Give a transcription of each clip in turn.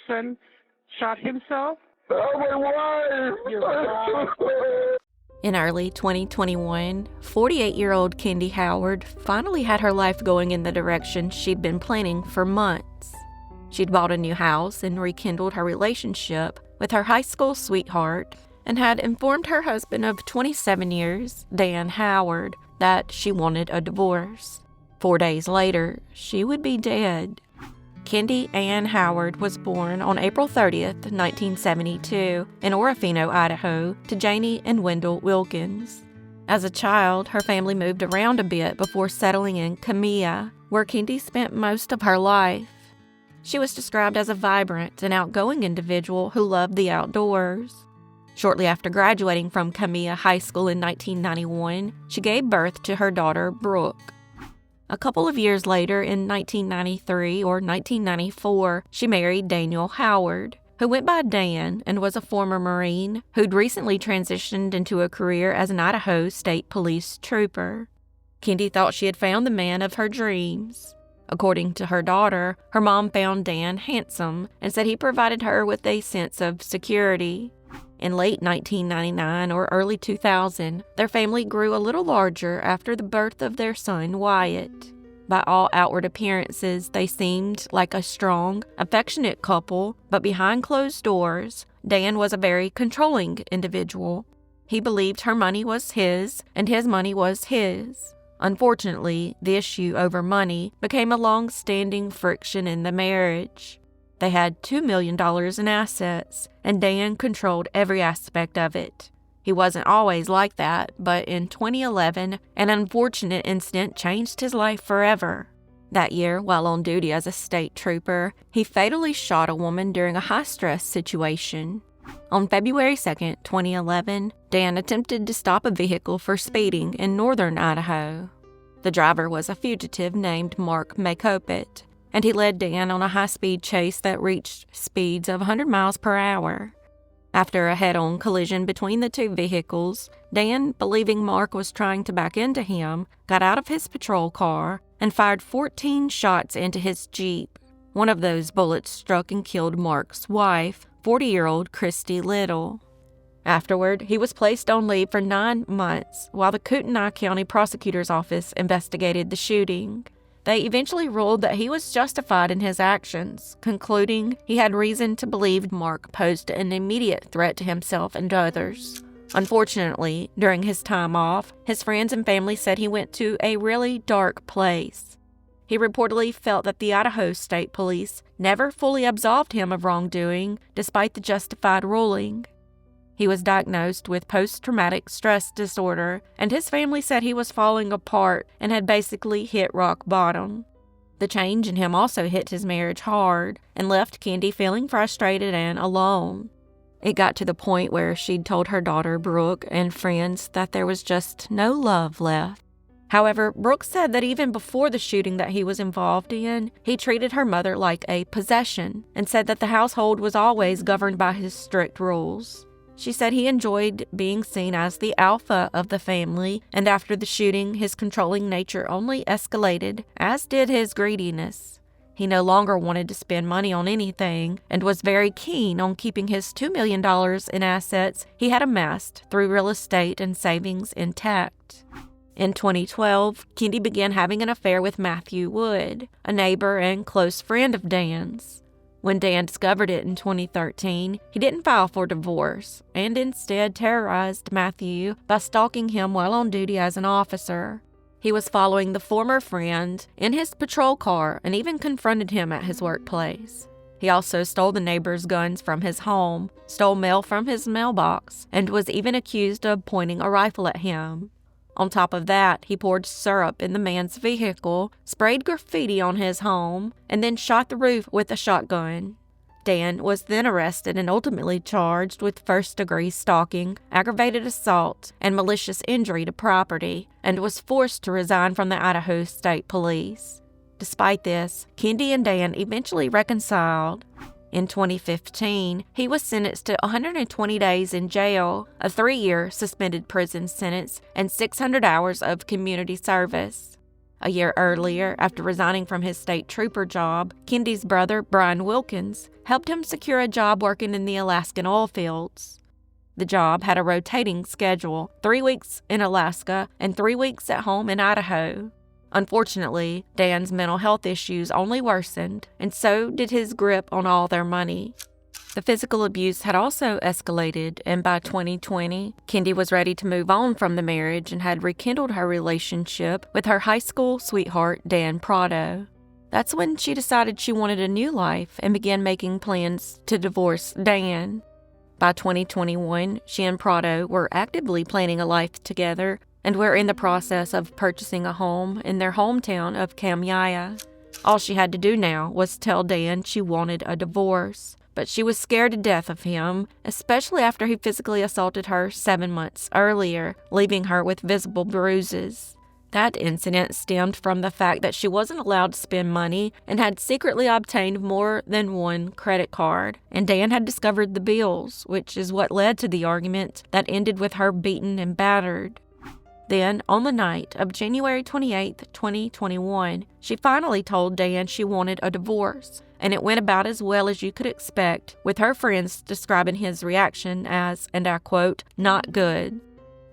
son shot himself? Oh, my wife! Your wife. In early 2021, 48-year-old Kendy Howard finally had her life going in the direction she'd been planning for months. She'd bought a new house and rekindled her relationship with her high school sweetheart and had informed her husband of 27 years, Dan Howard, that she wanted a divorce. 4 days later, she would be dead. Kendy Ann Howard was born on April 30th, 1972, in Orofino, Idaho, to Janie and Wendell Wilkins. As a child, her family moved around a bit before settling in Camilla, where Kendy spent most of her life. She was described as a vibrant and outgoing individual who loved the outdoors. Shortly after graduating from Camilla High School in 1991, she gave birth to her daughter, Brooke. A couple of years later, in 1993 or 1994, she married Daniel Howard, who went by Dan and was a former Marine who'd recently transitioned into a career as an Idaho State Police trooper. Kendy thought she had found the man of her dreams. According to her daughter, her mom found Dan handsome and said he provided her with a sense of security. In late 1999 or early 2000, their family grew a little larger after the birth of their son, Wyatt. By all outward appearances, they seemed like a strong, affectionate couple, but behind closed doors, Dan was a very controlling individual. He believed her money was his, and his money was his. Unfortunately, the issue over money became a long-standing friction in the marriage. They had $2 million in assets, and Dan controlled every aspect of it. He wasn't always like that, but in 2011, an unfortunate incident changed his life forever. That year, while on duty as a state trooper, he fatally shot a woman during a high-stress situation. On February 2, 2011, Dan attempted to stop a vehicle for speeding in northern Idaho. The driver was a fugitive named Mark Makopit, and he led Dan on a high-speed chase that reached speeds of 100 miles per hour. After a head-on collision between the two vehicles, Dan, believing Mark was trying to back into him, got out of his patrol car and fired 14 shots into his Jeep. One of those bullets struck and killed Mark's wife, 40-year-old Christy Little. Afterward, he was placed on leave for 9 months while the Kootenai County Prosecutor's Office investigated the shooting. They eventually ruled that he was justified in his actions, concluding he had reason to believe Mark posed an immediate threat to himself and others. Unfortunately, during his time off, his friends and family said he went to a really dark place. He reportedly felt that the Idaho State Police never fully absolved him of wrongdoing, despite the justified ruling. He was diagnosed with post-traumatic stress disorder, and his family said he was falling apart and had basically hit rock bottom. The change in him also hit his marriage hard and left Kendy feeling frustrated and alone. It got to the point where she'd told her daughter Brooke and friends that there was just no love left. However, Brooke said that even before the shooting that he was involved in, he treated her mother like a possession and said that the household was always governed by his strict rules. She said he enjoyed being seen as the alpha of the family, and after the shooting, his controlling nature only escalated, as did his greediness. He no longer wanted to spend money on anything, and was very keen on keeping his $2 million in assets he had amassed through real estate and savings intact. In 2012, Kendy began having an affair with Matthew Wood, a neighbor and close friend of Dan's. When Dan discovered it in 2013, he didn't file for divorce and instead terrorized Matthew by stalking him while on duty as an officer. He was following the former friend in his patrol car and even confronted him at his workplace. He also stole the neighbor's guns from his home, stole mail from his mailbox, and was even accused of pointing a rifle at him. On top of that, he poured syrup in the man's vehicle, sprayed graffiti on his home, and then shot the roof with a shotgun. Dan was then arrested and ultimately charged with first-degree stalking, aggravated assault, and malicious injury to property, and was forced to resign from the Idaho State Police. Despite this, Kendy and Dan eventually reconciled. In 2015, he was sentenced to 120 days in jail, a 3-year suspended prison sentence, and 600 hours of community service. A year earlier, after resigning from his state trooper job, Kendy's brother, Brian Wilkins, helped him secure a job working in the Alaskan oil fields. The job had a rotating schedule, 3 weeks in Alaska and 3 weeks at home in Idaho. Unfortunately, Dan's mental health issues only worsened, and so did his grip on all their money. The physical abuse had also escalated, and by 2020, Kendy was ready to move on from the marriage and had rekindled her relationship with her high school sweetheart, Dan Prado. That's when she decided she wanted a new life and began making plans to divorce Dan. By 2021, she and Prado were actively planning a life together and were in the process of purchasing a home in their hometown of Kamyaya. All she had to do now was tell Dan she wanted a divorce. But she was scared to death of him, especially after he physically assaulted her 7 months earlier, leaving her with visible bruises. That incident stemmed from the fact that she wasn't allowed to spend money and had secretly obtained more than one credit card, and Dan had discovered the bills, which is what led to the argument that ended with her beaten and battered. Then, on the night of January 28, 2021, she finally told Dan she wanted a divorce, and it went about as well as you could expect, with her friends describing his reaction as, and I quote, "not good."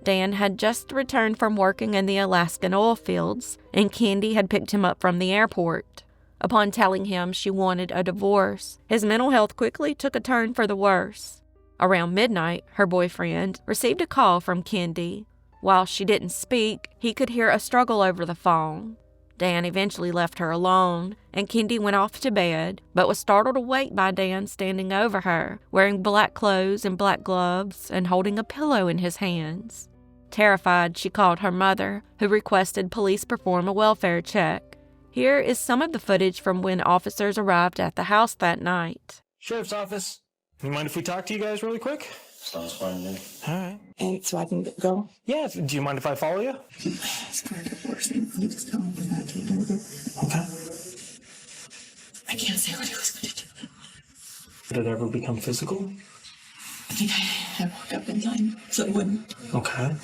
Dan had just returned from working in the Alaskan oil fields, and Kendy had picked him up from the airport. Upon telling him she wanted a divorce, his mental health quickly took a turn for the worse. Around midnight, her boyfriend received a call from Kendy. While she didn't speak, he could hear a struggle over the phone. Dan eventually left her alone, and Kendy went off to bed, but was startled awake by Dan standing over her, wearing black clothes and black gloves, and holding a pillow in his hands. Terrified, she called her mother, who requested police perform a welfare check. Here is some of the footage from when officers arrived at the house that night. Sheriff's office. You mind if we talk to you guys really quick? Sounds fine to me. All right. And so I can go? Yeah, do you mind if I follow you? It's kind of worse. You just tell me what I can't do. Okay. I can't say what he was going to do. Did it ever become physical? I think I woke up in time, so it wouldn't. Okay.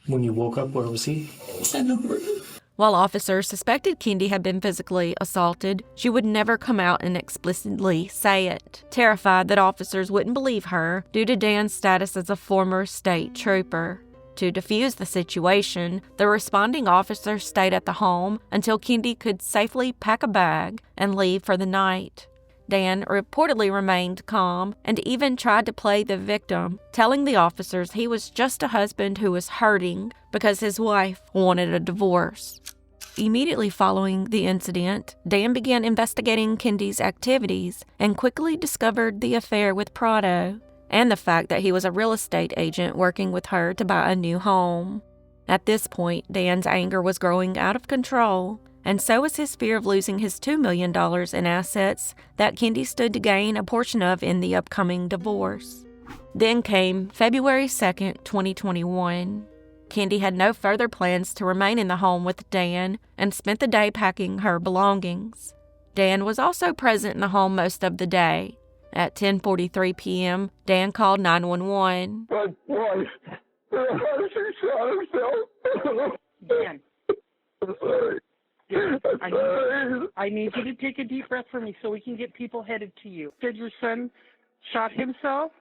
When you woke up, where was he? In the room. While officers suspected Kendy had been physically assaulted, she would never come out and explicitly say it, terrified that officers wouldn't believe her due to Dan's status as a former state trooper. To defuse the situation, the responding officer stayed at the home until Kendy could safely pack a bag and leave for the night. Dan reportedly remained calm and even tried to play the victim, telling the officers he was just a husband who was hurting because his wife wanted a divorce. Immediately following the incident, Dan began investigating Kendy's activities and quickly discovered the affair with Prado and the fact that he was a real estate agent working with her to buy a new home. At this point, Dan's anger was growing out of control, and so was his fear of losing his $2 million in assets that Kendy stood to gain a portion of in the upcoming divorce. Then came February 2nd, 2021. Kendy had no further plans to remain in the home with Dan and spent the day packing her belongings. Dan was also present in the home most of the day. At 10:43 p.m., Dan called 911. My wife. She shot herself. Dan, I'm sorry. I need you to take a deep breath for me so we can get people headed to you. Said your son shot himself?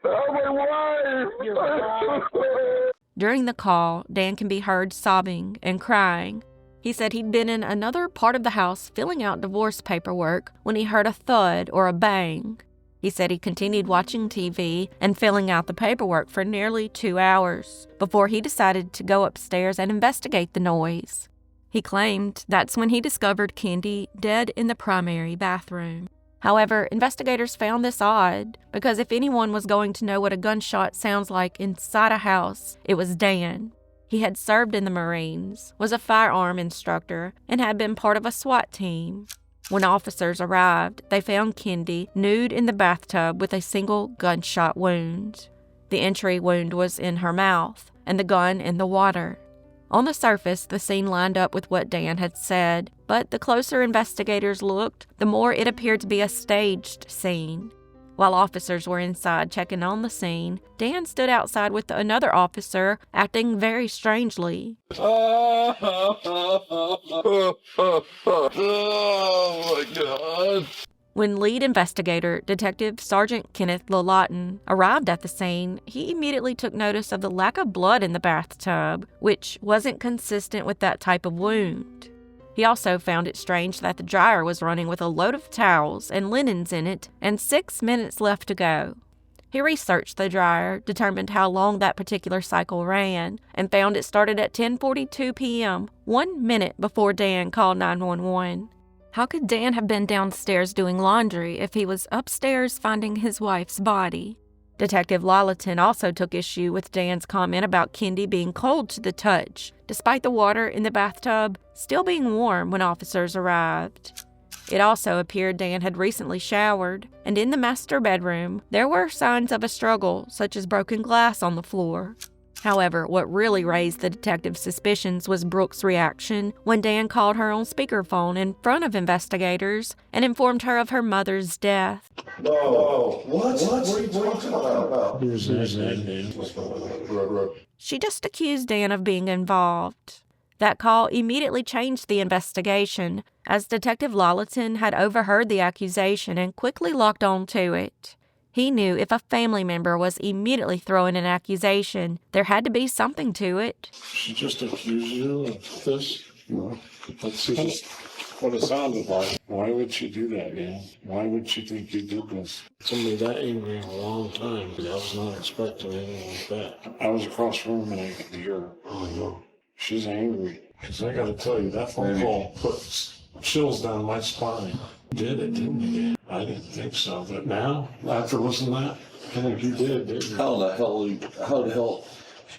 Oh, my wife. Your wife. During the call, Dan can be heard sobbing and crying. He said he'd been in another part of the house filling out divorce paperwork when he heard a thud or a bang. He said he continued watching TV and filling out the paperwork for nearly 2 hours before he decided to go upstairs and investigate the noise. He claimed that's when he discovered Kendy dead in the primary bathroom. However, investigators found this odd because if anyone was going to know what a gunshot sounds like inside a house, it was Dan. He had served in the Marines, was a firearm instructor, and had been part of a SWAT team. When officers arrived, they found Kendy nude in the bathtub with a single gunshot wound. The entry wound was in her mouth, and the gun in the water. On the surface, the scene lined up with what Dan had said, but the closer investigators looked, the more it appeared to be a staged scene. While officers were inside checking on the scene, Dan stood outside with another officer, acting very strangely. Oh my God. When lead investigator, Detective Sergeant Kenneth Lawton, arrived at the scene, he immediately took notice of the lack of blood in the bathtub, which wasn't consistent with that type of wound. He also found it strange that the dryer was running with a load of towels and linens in it and 6 minutes left to go. He researched the dryer, determined how long that particular cycle ran, and found it started at 10:42 p.m., 1 minute before Dan called 911. How could Dan have been downstairs doing laundry if he was upstairs finding his wife's body? Detective Lawton also took issue with Dan's comment about Kendy being cold to the touch, despite the water in the bathtub still being warm when officers arrived. It also appeared Dan had recently showered, and in the master bedroom, there were signs of a struggle, such as broken glass on the floor. However, what really raised the detective's suspicions was Brooke's reaction when Dan called her on speakerphone in front of investigators and informed her of her mother's death. No. What are you talking about? She just accused Dan of being involved. That call immediately changed the investigation, as Detective Lawton had overheard the accusation and quickly locked on to it. He knew if a family member was immediately throwing an accusation, there had to be something to it. She just accused you of this? No. That's what it sounded like. Why would she do that, Dan? Why would she think you did this? Somebody that angry in a long time, because I was not expecting anything like that. I was across the room and I could hear her. Oh, I know. She's angry. Because I gotta tell you, that phone call put chills down my spine. Did it, didn't it? I didn't think so, but now, after listening to that, I think you didn't you? How the hell,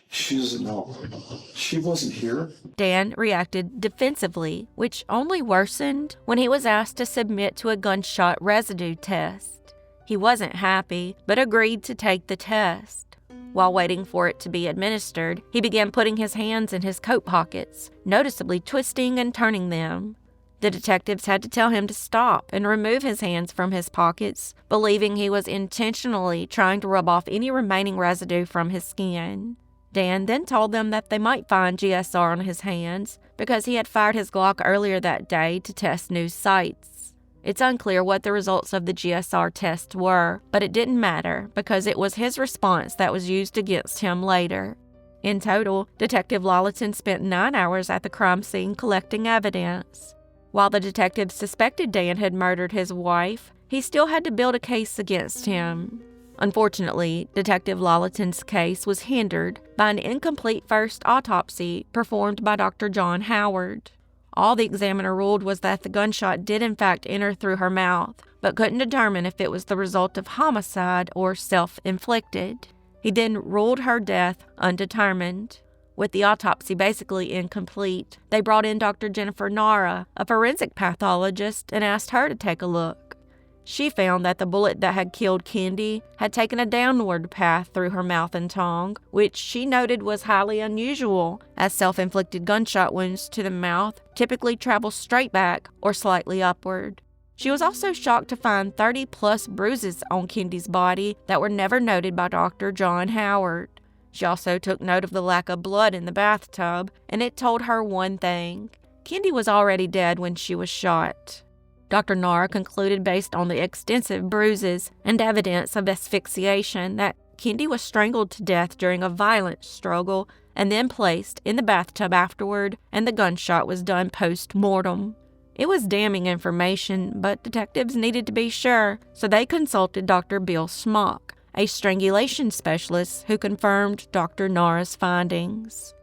she wasn't here? Dan reacted defensively, which only worsened when he was asked to submit to a gunshot residue test. He wasn't happy, but agreed to take the test. While waiting for it to be administered, he began putting his hands in his coat pockets, noticeably twisting and turning them. The detectives had to tell him to stop and remove his hands from his pockets, believing he was intentionally trying to rub off any remaining residue from his skin. Dan then told them that they might find GSR on his hands because he had fired his Glock earlier that day to test new sights. It's unclear what the results of the GSR test were, but it didn't matter because it was his response that was used against him later. In total, Detective Lawton spent 9 hours at the crime scene collecting evidence. While the detective suspected Dan had murdered his wife, he still had to build a case against him. Unfortunately, Detective Lawton's case was hindered by an incomplete first autopsy performed by Dr. John Howard. All the examiner ruled was that the gunshot did in fact enter through her mouth, but couldn't determine if it was the result of homicide or self-inflicted. He then ruled her death undetermined. With the autopsy basically incomplete, they brought in Dr. Jennifer Nara, a forensic pathologist, and asked her to take a look. She found that the bullet that had killed Kendy had taken a downward path through her mouth and tongue, which she noted was highly unusual, as self-inflicted gunshot wounds to the mouth typically travel straight back or slightly upward. She was also shocked to find 30-plus bruises on Kendy's body that were never noted by Dr. John Howard. She also took note of the lack of blood in the bathtub, and it told her one thing. Kendy was already dead when she was shot. Dr. Nara concluded based on the extensive bruises and evidence of asphyxiation that Kendy was strangled to death during a violent struggle and then placed in the bathtub afterward, and the gunshot was done post-mortem. It was damning information, but detectives needed to be sure, so they consulted Dr. Bill Smock, a strangulation specialist who confirmed Dr. Nara's findings.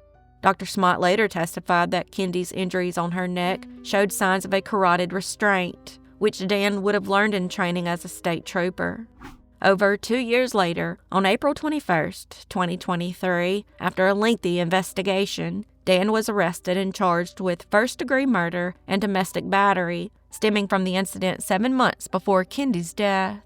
Dr. Smock later testified that Kendy's injuries on her neck showed signs of a carotid restraint, which Dan would have learned in training as a state trooper. Over 2 years later, on April 21st, 2023, after a lengthy investigation, Dan was arrested and charged with first-degree murder and domestic battery, stemming from the incident 7 months before Kendy's death.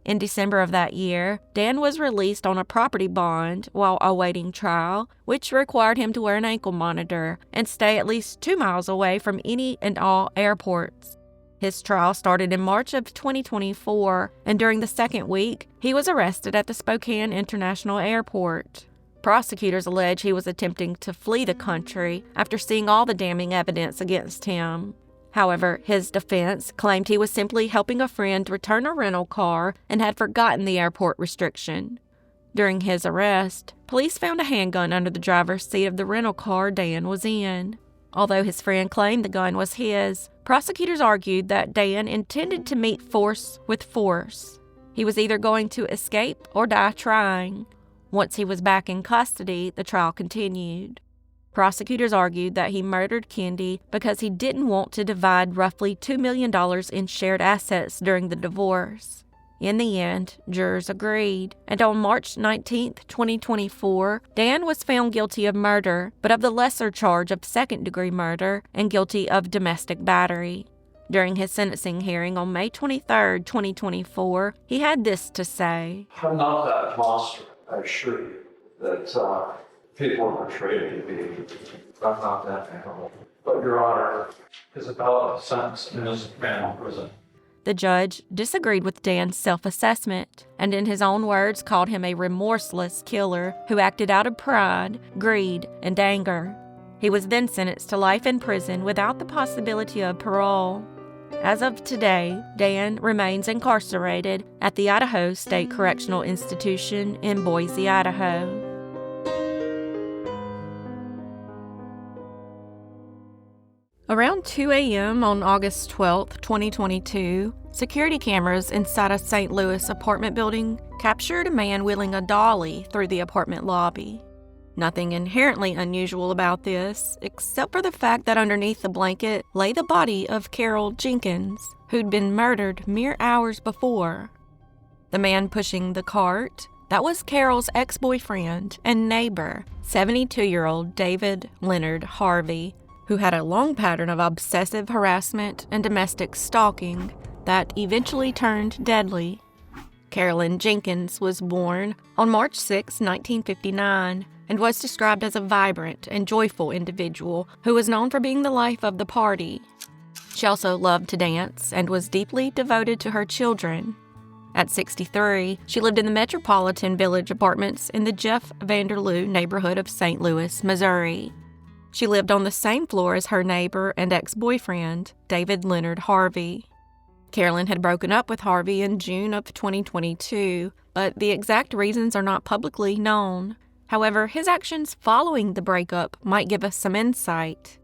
In December of that year, Dan was released on a property bond while awaiting trial, which required him to wear an ankle monitor and stay at least 2 miles away from any and all airports. His trial started in March of 2024, and during the second week, he was arrested at the Spokane International Airport. Prosecutors allege he was attempting to flee the country after seeing all the damning evidence against him. However, his defense claimed he was simply helping a friend return a rental car and had forgotten the airport restriction. During his arrest, police found a handgun under the driver's seat of the rental car Dan was in. Although his friend claimed the gun was his, prosecutors argued that Dan intended to meet force with force. He was either going to escape or die trying. Once he was back in custody, the trial continued. Prosecutors argued that he murdered Kendy because he didn't want to divide roughly $2 million in shared assets during the divorce. In the end, jurors agreed, and on March 19, 2024, Dan was found guilty of murder, but of the lesser charge of second-degree murder and guilty of domestic battery. During his sentencing hearing on May 23, 2024, he had this to say. I'm not that monster, I assure you, that people are portrayed to be. I'm not that animal. But Your Honor is about a sentence in this man in prison. The judge disagreed with Dan's self-assessment and in his own words called him a remorseless killer who acted out of pride, greed, and anger. He was then sentenced to life in prison without the possibility of parole. As of today, Dan remains incarcerated at the Idaho State Correctional Institution in Boise, Idaho. Around 2 a.m. on August 12, 2022, security cameras inside a St. Louis apartment building captured a man wheeling a dolly through the apartment lobby. Nothing inherently unusual about this, except for the fact that underneath the blanket lay the body of Carol Jenkins, who'd been murdered mere hours before. The man pushing the cart, that was Carol's ex-boyfriend and neighbor, 72-year-old David Leonard Harvey, who had a long pattern of obsessive harassment and domestic stalking that eventually turned deadly. Carolyn Jenkins was born on March 6, 1959, and was described as a vibrant and joyful individual who was known for being the life of the party. She also loved to dance and was deeply devoted to her children. At 63, she lived in the Metropolitan Village Apartments in the Jeff Vanderloo neighborhood of St. Louis, Missouri. She lived on the same floor as her neighbor and ex-boyfriend, David Leonard Harvey. Carolyn had broken up with Harvey in June of 2022, but the exact reasons are not publicly known. However, his actions following the breakup might give us some insight.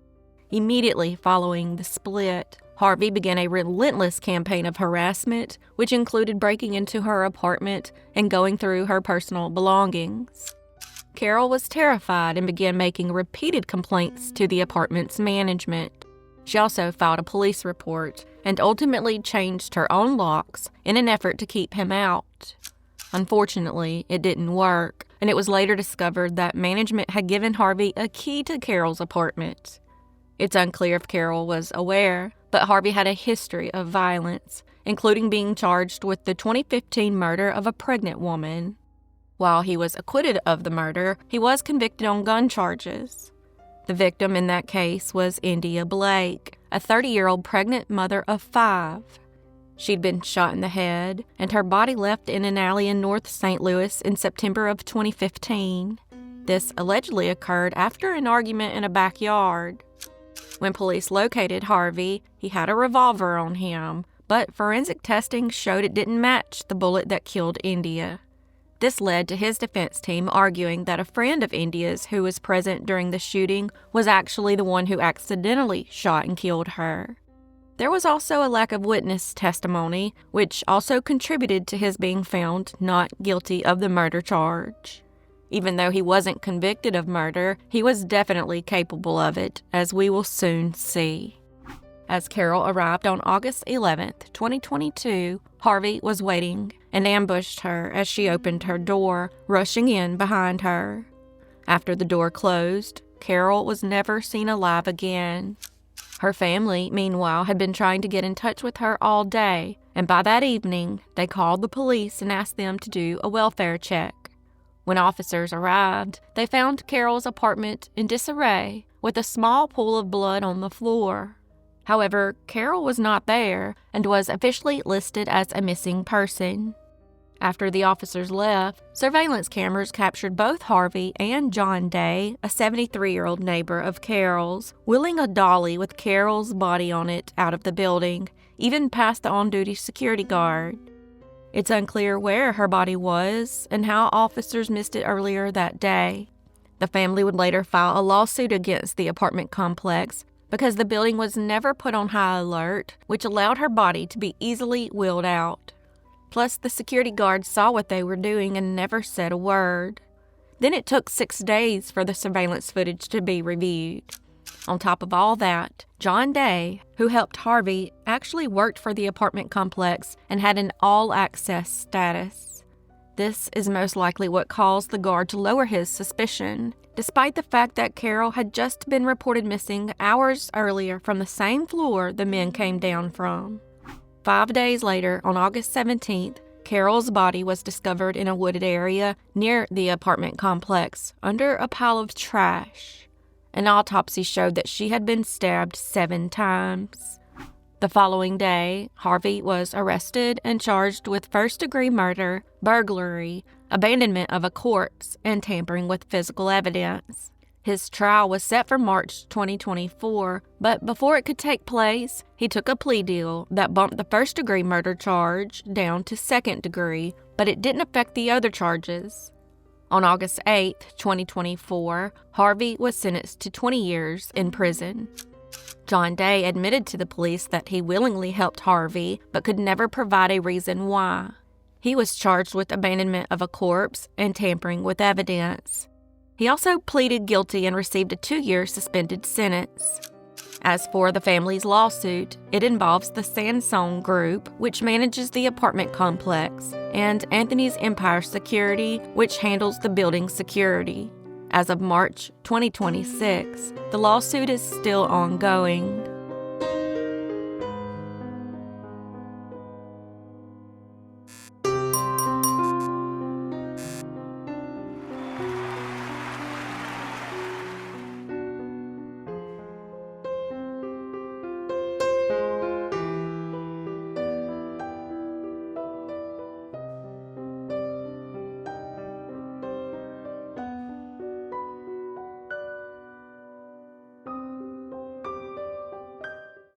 Immediately following the split, Harvey began a relentless campaign of harassment, which included breaking into her apartment and going through her personal belongings. Carol was terrified and began making repeated complaints to the apartment's management. She also filed a police report and ultimately changed her own locks in an effort to keep him out. Unfortunately, it didn't work, and it was later discovered that management had given Harvey a key to Carol's apartment. It's unclear if Carol was aware, but Harvey had a history of violence, including being charged with the 2015 murder of a pregnant woman. While he was acquitted of the murder, he was convicted on gun charges. The victim in that case was India Blake, a 30-year-old pregnant mother of 5. She'd been shot in the head, and her body left in an alley in North St. Louis in September of 2015. This allegedly occurred after an argument in a backyard. When police located Harvey, he had a revolver on him, but forensic testing showed it didn't match the bullet that killed India. This led to his defense team arguing that a friend of India's who was present during the shooting was actually the one who accidentally shot and killed her. There was also a lack of witness testimony, which also contributed to his being found not guilty of the murder charge. Even though he wasn't convicted of murder, he was definitely capable of it, as we will soon see. As Carol arrived on August 11, 2022, Harvey was waiting and ambushed her as she opened her door, rushing in behind her. After the door closed, Carol was never seen alive again. Her family, meanwhile, had been trying to get in touch with her all day, and by that evening, they called the police and asked them to do a welfare check. When officers arrived, they found Carol's apartment in disarray with a small pool of blood on the floor. However, Carol was not there and was officially listed as a missing person. After the officers left, surveillance cameras captured both Harvey and John Day, a 73-year-old neighbor of Carol's, wheeling a dolly with Carol's body on it out of the building, even past the on-duty security guard. It's unclear where her body was and how officers missed it earlier that day. The family would later file a lawsuit against the apartment complex because the building was never put on high alert, which allowed her body to be easily wheeled out. Plus, the security guards saw what they were doing and never said a word. Then it took 6 days for the surveillance footage to be reviewed. On top of all that, John Day, who helped Harvey, actually worked for the apartment complex and had an all-access status. This is most likely what caused the guard to lower his suspicion, despite the fact that Carol had just been reported missing hours earlier from the same floor the men came down from. 5 days later, on August 17th, Carol's body was discovered in a wooded area near the apartment complex, under a pile of trash. An autopsy showed that she had been stabbed 7 times. The following day, Harvey was arrested and charged with first-degree murder, burglary, abandonment of a corpse, and tampering with physical evidence. His trial was set for March 2024, but before it could take place, he took a plea deal that bumped the first-degree murder charge down to second degree, but it didn't affect the other charges. On August 8, 2024, Harvey was sentenced to 20 years in prison. John Day admitted to the police that he willingly helped Harvey, but could never provide a reason why. He was charged with abandonment of a corpse and tampering with evidence. He also pleaded guilty and received a 2-year suspended sentence. As for the family's lawsuit, it involves the Sansone Group, which manages the apartment complex, and Anthony's Empire Security, which handles the building's security. As of March 2026, the lawsuit is still ongoing.